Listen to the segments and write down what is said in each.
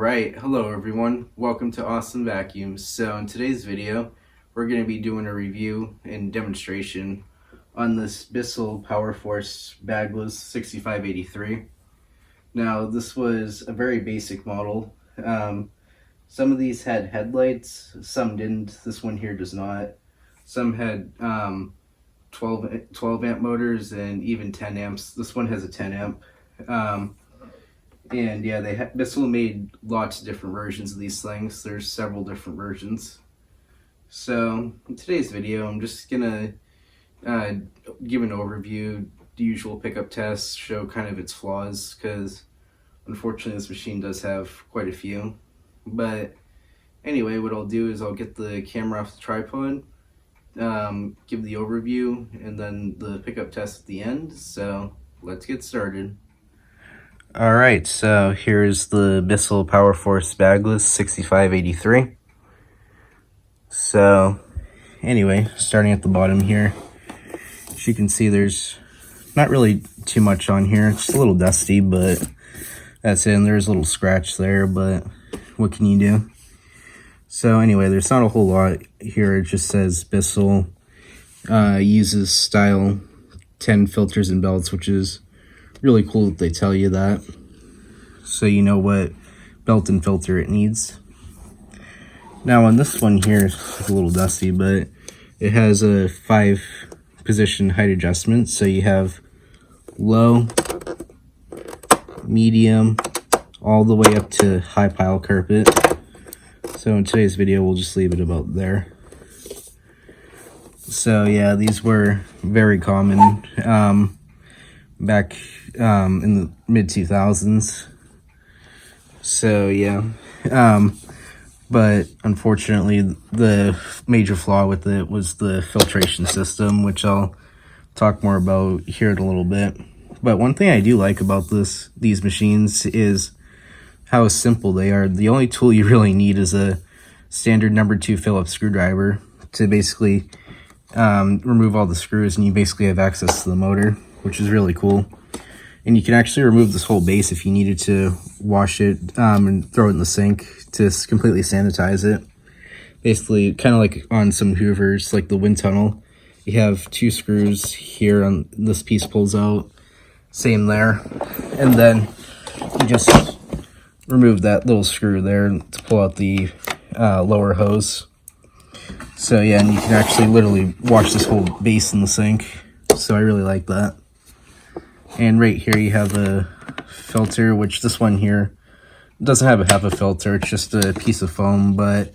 Alright, hello everyone. Welcome to Awesome Vacuums. So in today's video, we're going to be doing a review and demonstration on this Bissell PowerForce Bagless 6583. Now this was a very basic model. Some of these had headlights, some didn't. This one here does not. Some had 12 amp motors and even 10 amps. This one has a 10 amp. And yeah, Bissell made lots of different versions of these things. There's several different versions. So in today's video, I'm just gonna give an overview, the usual pickup tests, show kind of its flaws, because unfortunately this machine does have quite a few. But anyway, what I'll do is I'll get the camera off the tripod, give the overview, and then the pickup test at the end. So let's get started. Alright, so here's the Bissell PowerForce Bagless 6583. So anyway, starting at the bottom here, as you can see, there's not really too much on here. It's a little dusty, but that's it. And there's a little scratch there, but what can you do? So anyway, there's not a whole lot here. It just says Bissell uses style 10 filters and belts, which is really cool that they tell you that, so you know what belt and filter it needs. Now on this one here, it's a little dusty, but it has a 5-position height adjustment, so you have low, medium, all the way up to high pile carpet. So in today's video, we'll just leave it about there. So yeah, these were very common back in the mid 2000s. So yeah, but unfortunately the major flaw with it was the filtration system, which I'll talk more about here in a little bit. But one thing I do like about these machines is how simple they are. The only tool you really need is a standard number 2 Phillips screwdriver to basically remove all the screws, and you basically have access to the motor, which is really cool. And you can actually remove this whole base if you needed to wash it and throw it in the sink to completely sanitize it. Basically, kind of like on some Hoovers, like the wind tunnel, you have 2 screws here, on this piece pulls out, same there, and then you just remove that little screw there to pull out the lower hose. So yeah, and you can actually literally wash this whole base in the sink. So I really like that. And right here you have a filter, which this one here doesn't have a filter, it's just a piece of foam. But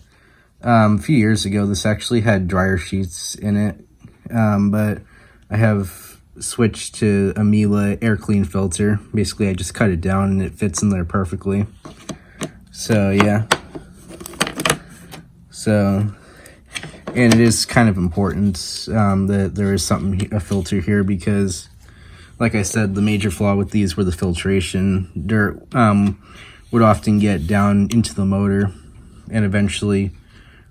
a few years ago this actually had dryer sheets in it, but I have switched to a Miele air clean filter. Basically I just cut it down and it fits in there perfectly. So yeah, and it is kind of important that there is a filter here, because like I said, the major flaw with these were the filtration. Dirt would often get down into the motor and eventually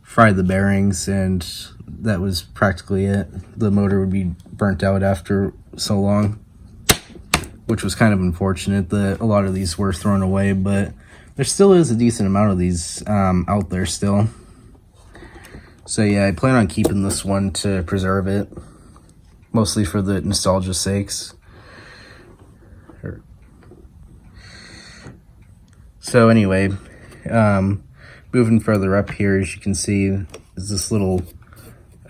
fry the bearings, and that was practically it. The motor would be burnt out after so long, which was kind of unfortunate that a lot of these were thrown away, but there still is a decent amount of these out there still. So yeah, I plan on keeping this one to preserve it, mostly for the nostalgia sakes. So anyway, moving further up here, as you can see, is this little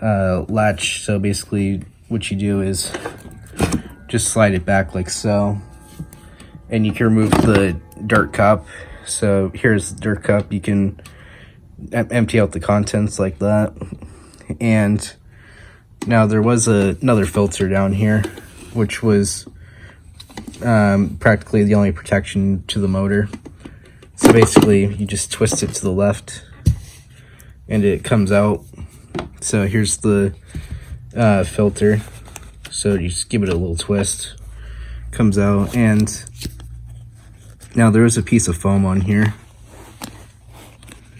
latch. So basically what you do is just slide it back like so, and you can remove the dirt cup. So here's the dirt cup. You can empty out the contents like that. And now there was another filter down here, which was practically the only protection to the motor. So basically you just twist it to the left and it comes out. So here's the filter. So you just give it a little twist, comes out. And now there is a piece of foam on here.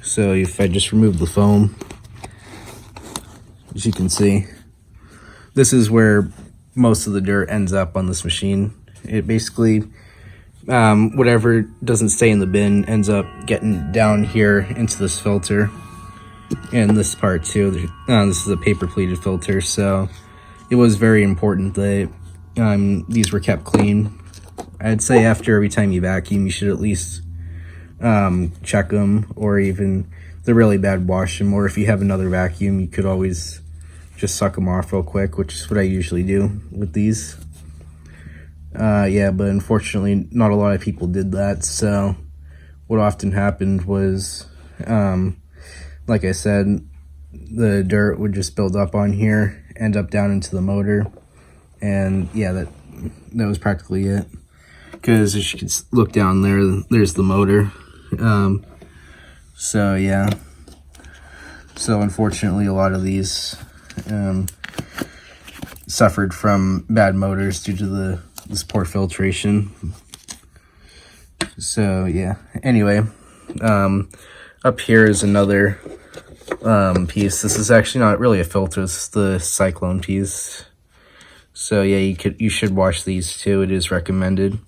So if I just remove the foam, as you can see, this is where most of the dirt ends up on this machine. It basically whatever doesn't stay in the bin ends up getting down here into this filter. And this part too, this is a paper pleated filter, so it was very important that these were kept clean. I'd say after every time you vacuum, you should at least check them, or even the really bad, wash them, or if you have another vacuum, you could always just suck them off real quick, which is what I usually do with these. Yeah, but unfortunately not a lot of people did that, so what often happened was, like I said, the dirt would just build up on here, end up down into the motor, and yeah, that was practically it. Because as you can look down there, there's the motor. So yeah, so unfortunately a lot of these suffered from bad motors due to this poor filtration. So yeah, anyway, up here is another piece. This is actually not really a filter, it's the cyclone piece. So yeah, you should wash these too. It is recommended.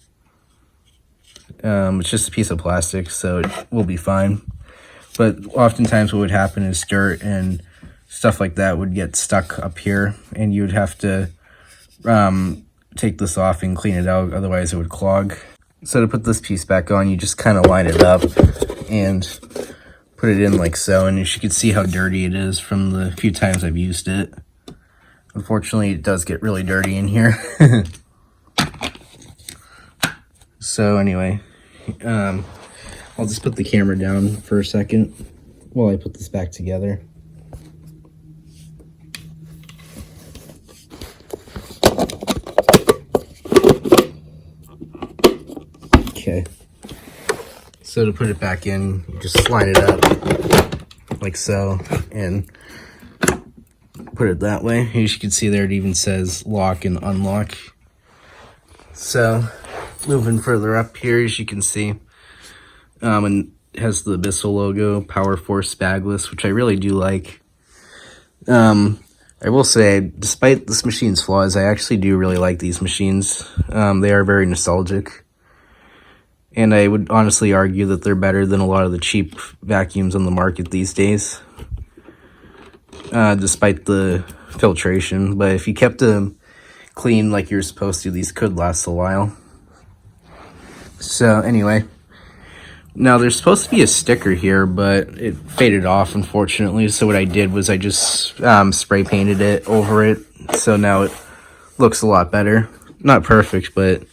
It's just a piece of plastic, so it will be fine. But oftentimes what would happen is dirt and stuff like that would get stuck up here, and you would have to take this off and clean it out, otherwise it would clog. So to put this piece back on, you just kind of line it up and put it in like so, and as you can see how dirty it is from the few times I've used it. Unfortunately, it does get really dirty in here. So anyway, I'll just put the camera down for a second while I put this back together. Okay, so to put it back in, you just line it up like so and put it that way. As you can see there, it even says lock and unlock. So moving further up here, as you can see, and it has the Bissell logo, PowerForce Bagless, which I really do like. I will say, despite this machine's flaws, I actually do really like these machines. They are very nostalgic. And I would honestly argue that they're better than a lot of the cheap vacuums on the market these days. Despite the filtration. But if you kept them clean like you're supposed to, these could last a while. So anyway, now there's supposed to be a sticker here, but it faded off, unfortunately. So what I did was I just spray painted it over it. So now it looks a lot better. Not perfect, but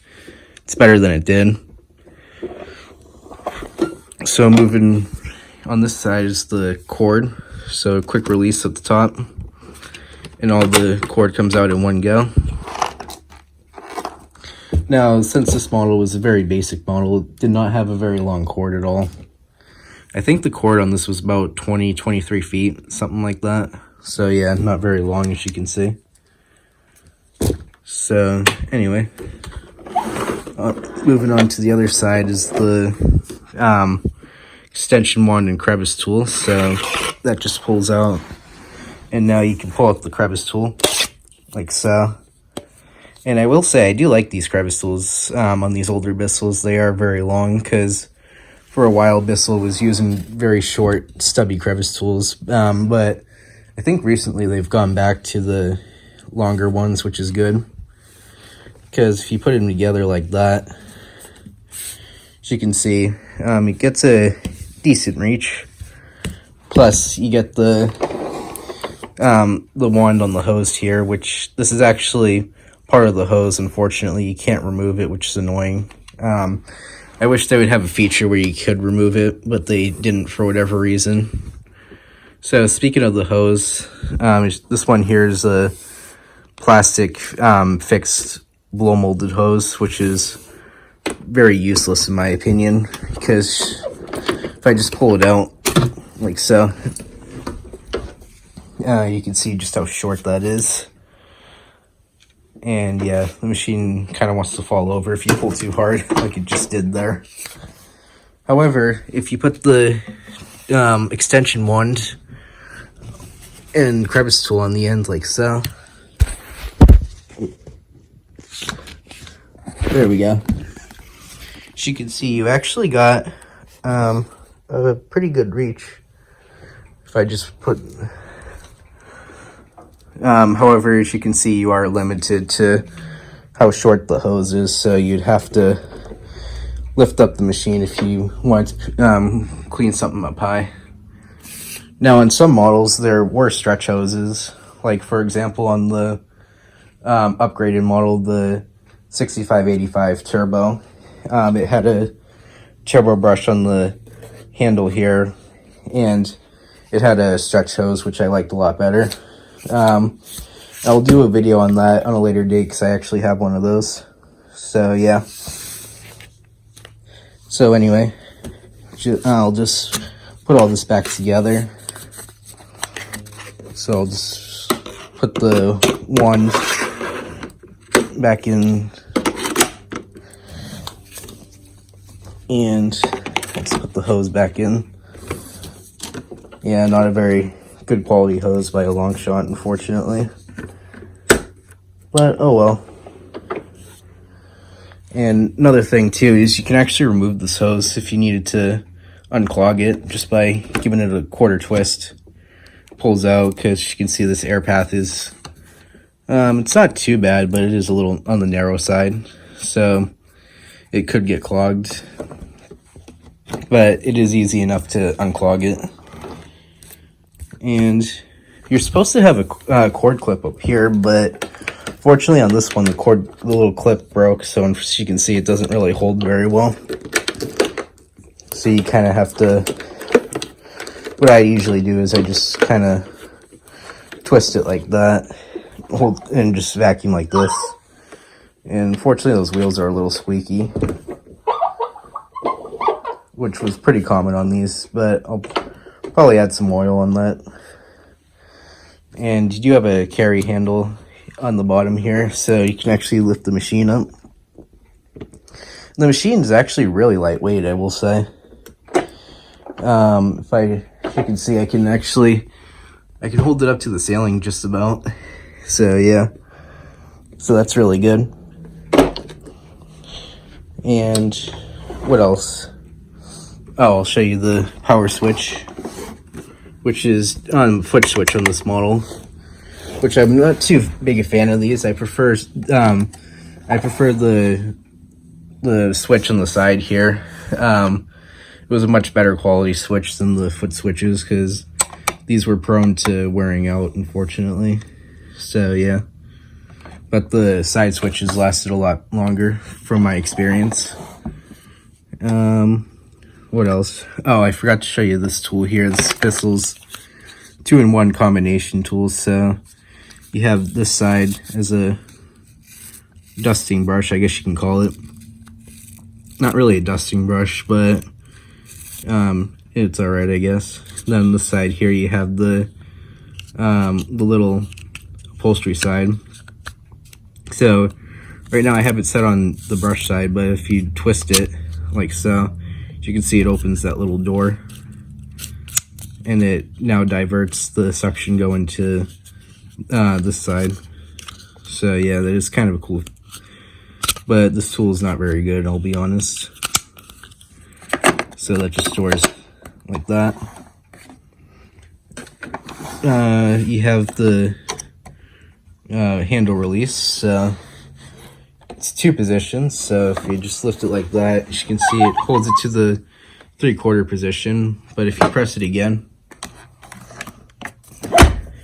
it's better than it did. So moving on this side is the cord. So quick release at the top, and all the cord comes out in one go. Now, since this model was a very basic model, it did not have a very long cord at all. I think the cord on this was about 23 feet, something like that. So yeah, not very long, as you can see. So anyway, moving on to the other side is the extension wand and crevice tool. So that just pulls out, and now you can pull out the crevice tool like so. And I will say I do like these crevice tools on these older Bissells. They are very long, because for a while Bissell was using very short stubby crevice tools, but I think recently they've gone back to the longer ones, which is good, because if you put them together like that, as you can see, it gets a decent reach. Plus you get the wand on the hose here, which this is actually part of the hose. Unfortunately, you can't remove it, which is annoying. I wish they would have a feature where you could remove it, but they didn't for whatever reason. So speaking of the hose, this one here is a plastic fixed blow molded hose, which is very useless in my opinion, because if I just pull it out like so, you can see just how short that is. And yeah, the machine kind of wants to fall over if you pull too hard, like it just did there. However, if you put the extension wand and crevice tool on the end like so, there we go. As As you can see, you actually got a pretty good reach. If I just put... however, as you can see, you are limited to how short the hose is, so you'd have to lift up the machine if you want to clean something up high. Now, on some models, there were stretch hoses, like for example on the upgraded model, the 6585 Turbo. It had a turbo brush on the handle here, and it had a stretch hose, which I liked a lot better. I'll do a video on that on a later date because I actually have one of those. So yeah. So anyway, I'll just put all this back together. So I'll just put the one back in, and let's put the hose back in. Yeah, not a very good quality hose by a long shot, unfortunately. But oh well. And another thing too is you can actually remove this hose if you needed to unclog it just by giving it a quarter twist. Pulls out, because you can see this air path is it's not too bad, but it is a little on the narrow side, so it could get clogged, but it is easy enough to unclog it. And you're supposed to have a cord clip up here, but fortunately on this one the little clip broke, so as you can see it doesn't really hold very well, so you kind of have to... What I usually do is I just kind of twist it like that, hold, and just vacuum like this. And unfortunately those wheels are a little squeaky, which was pretty common on these, but I'll probably add some oil on that. And you do have a carry handle on the bottom here, so you can actually lift the machine up. The machine is actually really lightweight, I will say. If you can see, I can hold it up to the ceiling just about. So yeah, so that's really good. And what else? Oh, I'll show you the power switch, which is on foot switch on this model, which I'm not too big a fan of these. I prefer the switch on the side here. It was a much better quality switch than the foot switches because these were prone to wearing out, unfortunately. So yeah, but the side switches lasted a lot longer from my experience. What else? Oh, I forgot to show you this tool here. This Bissell's 2-in-1 combination tool. So you have this side as a dusting brush, I guess you can call it. Not really a dusting brush, but it's alright, I guess. Then on the side here you have the little upholstery side. So right now I have it set on the brush side, but if you twist it like so, as you can see, it opens that little door, and it now diverts the suction going to this side. So yeah, that is kind of a cool, but this tool is not very good, I'll be honest. So that just stores like that. You have the handle release. So it's 2 positions. So if you just lift it like that, as you can see, it holds it to the 3/4 position. But if you press it again,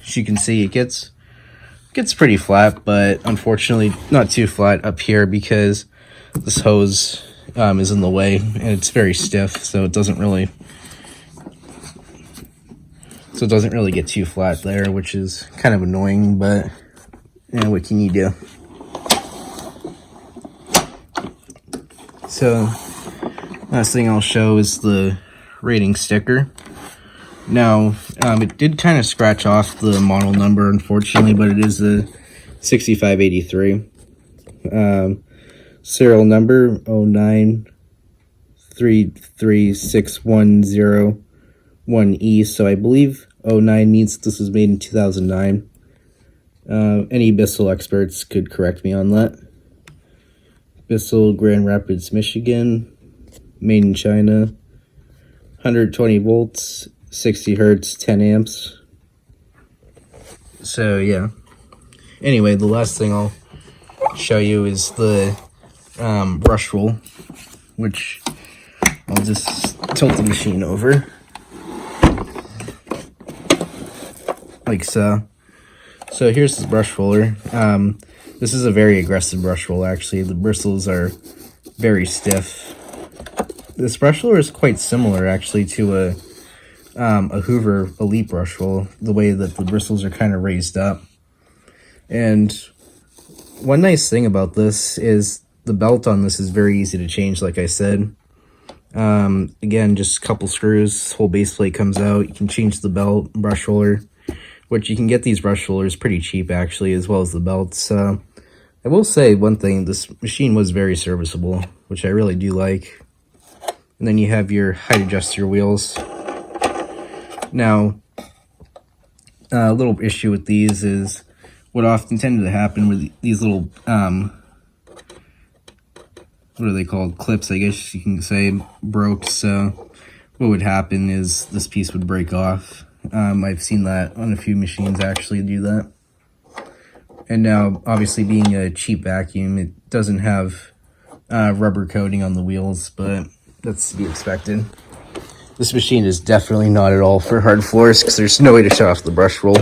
as you can see, it gets pretty flat, but unfortunately not too flat up here because this hose is in the way, and it's very stiff, so it doesn't really get too flat there, which is kind of annoying, but yeah, what can you do? So last thing I'll show is the rating sticker. Now it did kind of scratch off the model number, unfortunately, but it is the 6583. Serial number 093361001E. So I believe 09 means this was made in 2009. Any Bissell experts could correct me on that. Bissell, Grand Rapids, Michigan. made in China, 120 volts, 60 hertz, 10 amps. So yeah. Anyway, the last thing I'll show you is the brush roll, which I'll just tilt the machine over like so. So here's the brush roller. This is a very aggressive brush roll, actually. The bristles are very stiff. This brush roller is quite similar, actually, to a Hoover Elite brush roll, the way that the bristles are kind of raised up. And one nice thing about this is the belt on this is very easy to change, like I said. Again, just a couple screws, whole base plate comes out. You can change the belt, brush roller, which you can get these brush rollers pretty cheap, actually, as well as the belts. I will say one thing, this machine was very serviceable, which I really do like. And then you have your height adjuster wheels. Now, a little issue with these is what often tended to happen with these little, what are they called? Clips, I guess you can say, broke. So what would happen is this piece would break off. I've seen that on a few machines actually do that. And now, obviously, being a cheap vacuum, it doesn't have rubber coating on the wheels, but that's to be expected. This machine is definitely not at all for hard floors because there's no way to shut off the brush roll.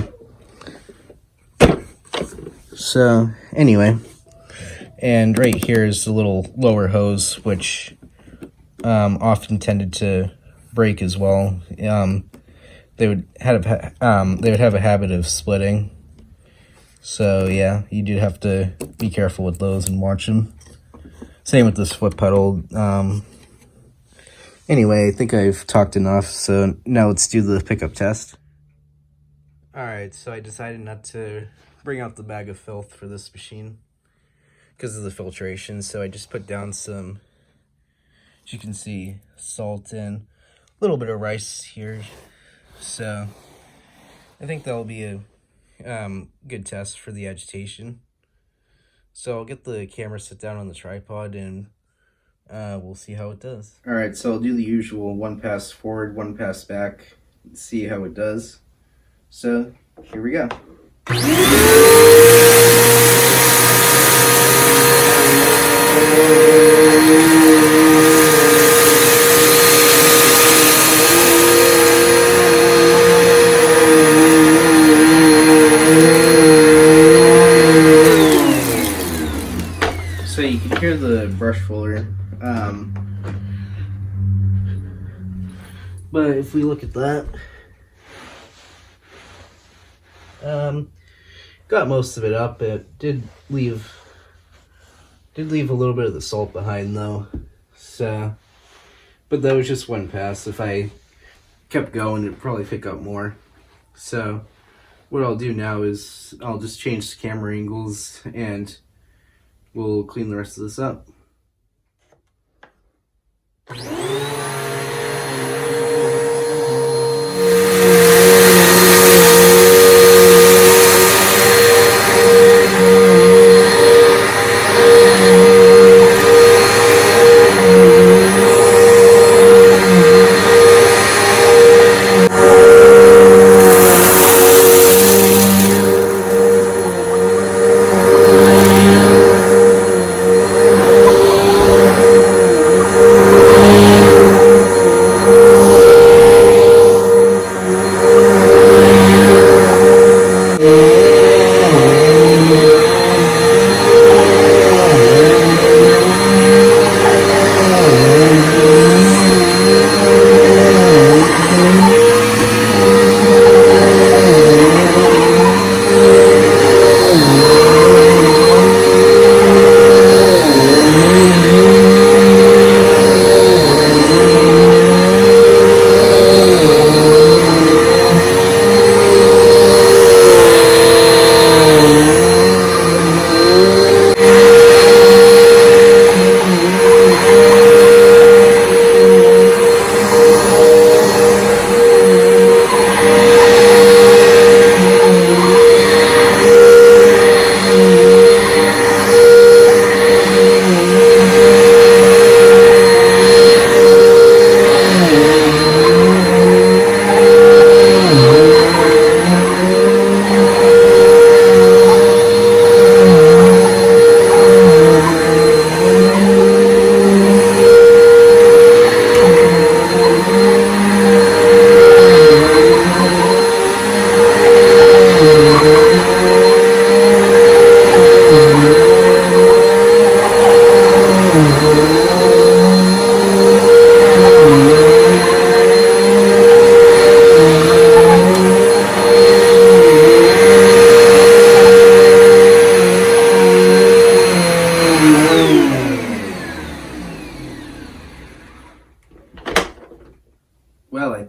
So, anyway, and right here is the little lower hose, which often tended to break as well. They would have a habit of splitting. So yeah, you do have to be careful with those and watch them. Same with this foot pedal. Anyway, I think I've talked enough, so now let's do the pickup test. Alright, so I decided not to bring out the bag of filth for this machine because of the filtration, so I just put down some, as you can see, salt and a little bit of rice here. So I think that'll be a good test for the agitation. So I'll get the camera set down on the tripod and we'll see how it does. Alright, so I'll do the usual one pass forward, one pass back, see how it does. So here we go. So you can hear the brush roller, but if we look at that, got most of it up. It did leave a little bit of the salt behind though. So, but that was just one pass. If I kept going, it'd probably pick up more. So what I'll do now is I'll just change the camera angles and we'll clean the rest of this up.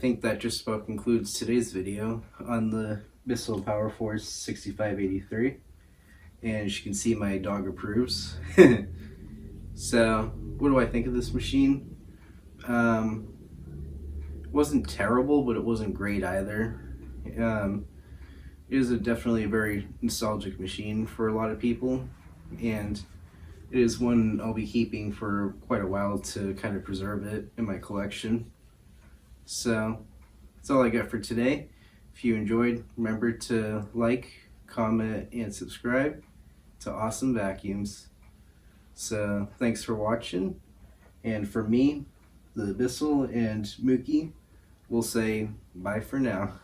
think that just about concludes today's video on the Bissell PowerForce 6583. And as you can see, my dog approves. So, what do I think of this machine? It wasn't terrible, but it wasn't great either. It is definitely a very nostalgic machine for a lot of people, and it is one I'll be keeping for quite a while to kind of preserve it in my collection. So that's all I got for today. If you enjoyed, remember to like, comment, and subscribe to Awesome Vacuums. So thanks for watching, and for me, the Bissell and Mookie, we'll say bye for now.